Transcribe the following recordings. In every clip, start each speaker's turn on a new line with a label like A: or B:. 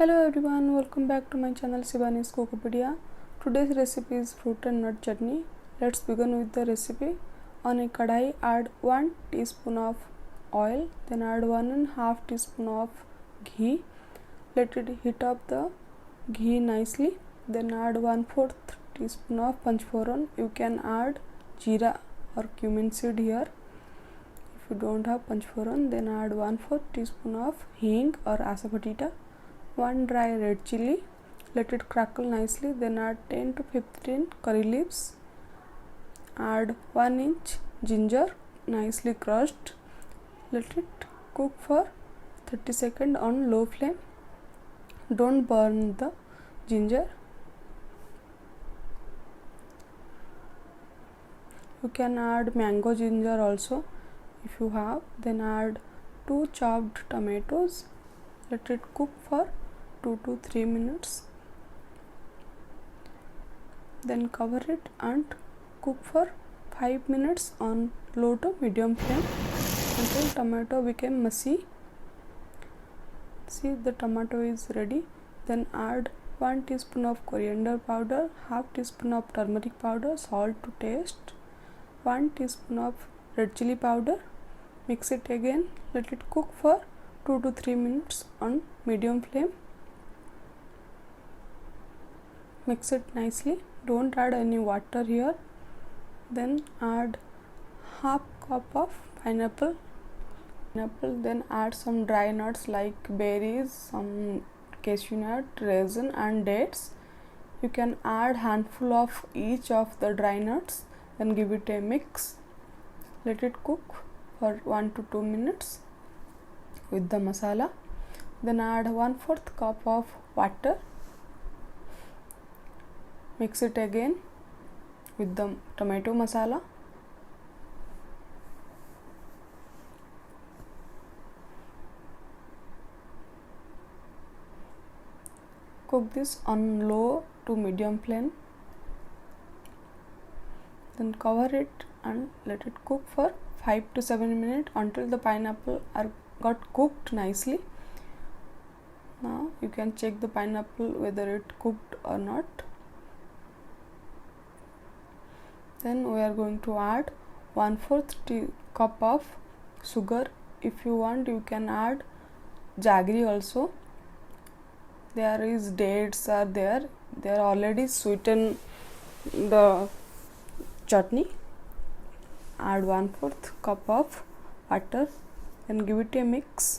A: Hello everyone, welcome back to my channel Shivani's Cocopedia. Today's recipe is fruit and nut chutney. Let's begin with the recipe. On a kadai, add 1 teaspoon of oil, then add 1.5 teaspoon of ghee. Let it heat up the ghee nicely. Then add 1/4 teaspoon of panchforan. You can add jeera or cumin seed here. If you don't have panchforan, then add 1/4 teaspoon of hing or asafoetida. 1 dry red chili. Let it crackle nicely. Then add 10 to 15 curry leaves. Add 1 inch ginger nicely crushed. Let it cook for 30 seconds on low flame. Don't burn the ginger. You can add mango ginger also if you have. Then add 2 chopped tomatoes. Let it cook for 2 to 3 minutes. Then cover it and cook for 5 minutes on low to medium flame until tomato became mushy. See, the tomato is ready. Then add 1 teaspoon of coriander powder, half teaspoon of turmeric powder, salt to taste, 1 teaspoon of red chili powder. Mix it again. Let it cook for 2 to 3 minutes on medium flame. Mix it nicely. Don't add any water here. Then add half cup of pineapple. Then add some dry nuts like berries, some cashew nut, raisin and dates. You can add handful of each of the dry nuts. Then give it a mix. Let it cook for 1 to 2 minutes with the masala. Then add 1/4 cup of water. Mix it again with the tomato masala. Cook this on low to medium flame. Then cover it and let it cook for 5 to 7 minutes until the pineapple got cooked nicely. Now you can check the pineapple whether it cooked or not. Then we are going to add 1/4 cup of sugar. If you want, you can add jaggery also. There is dates are there. They are already sweetened the chutney. Add 1/4 cup of water. Then give it a mix.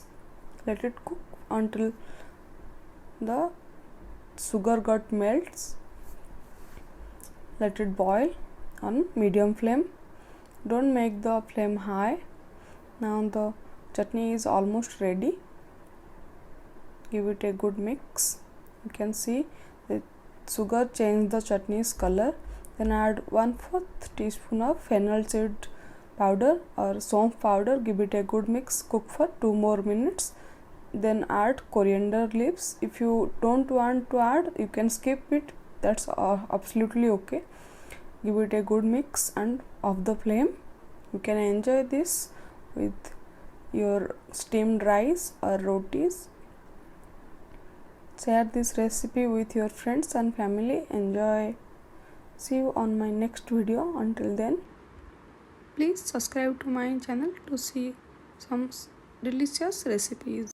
A: Let it cook until the sugar got melts. Let it boil on medium flame. Don't make the flame high. Now the chutney is almost ready. Give it a good mix. You can see the sugar changed the chutney's color. Then add 1/4 teaspoon of fennel seed powder or soap powder. Give it a good mix. Cook for 2 more minutes. Then add coriander leaves. If you don't want to add, you can skip it. That's absolutely okay. Give it a good mix and off the flame. You can enjoy this with your steamed rice or rotis. Share this recipe with your friends and family. Enjoy. See you on my next video. Until then, please subscribe to my channel to see some delicious recipes.